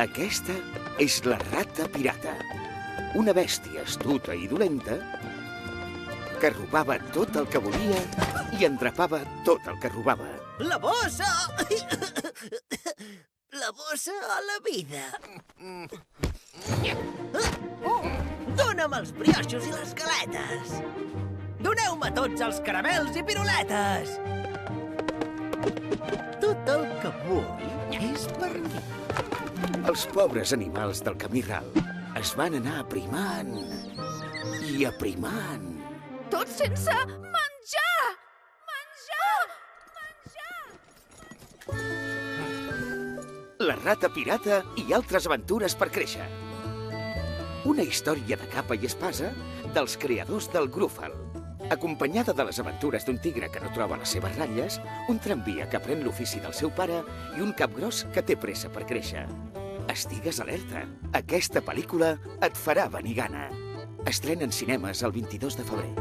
Aquesta és la rata pirata, una bèstia astuta i dolenta que robava tot el que volia i endrapava tot el que robava. La bossa! La bossa a la vida. Dóna'm els brioixos i les galetes. Doneu-me tots els caramels i piruletes. Tot el que vull és per mi. Els pobres animals del camí ral es van anar aprimant i aprimant. Tot sense menjar! Menjar! Menjar! La rata pirata i altres aventures per créixer. Una història de capa i espasa dels creadors del Grúfal, acompanyada de les aventures d'un tigre que no troba les seves ratlles, un tramvia que aprèn l'ofici del seu pare i un capgròs que té pressa per créixer. Estigues alerta. Aquesta pel·lícula et farà venir gana. Estrena en cinemes el 22 de febrer.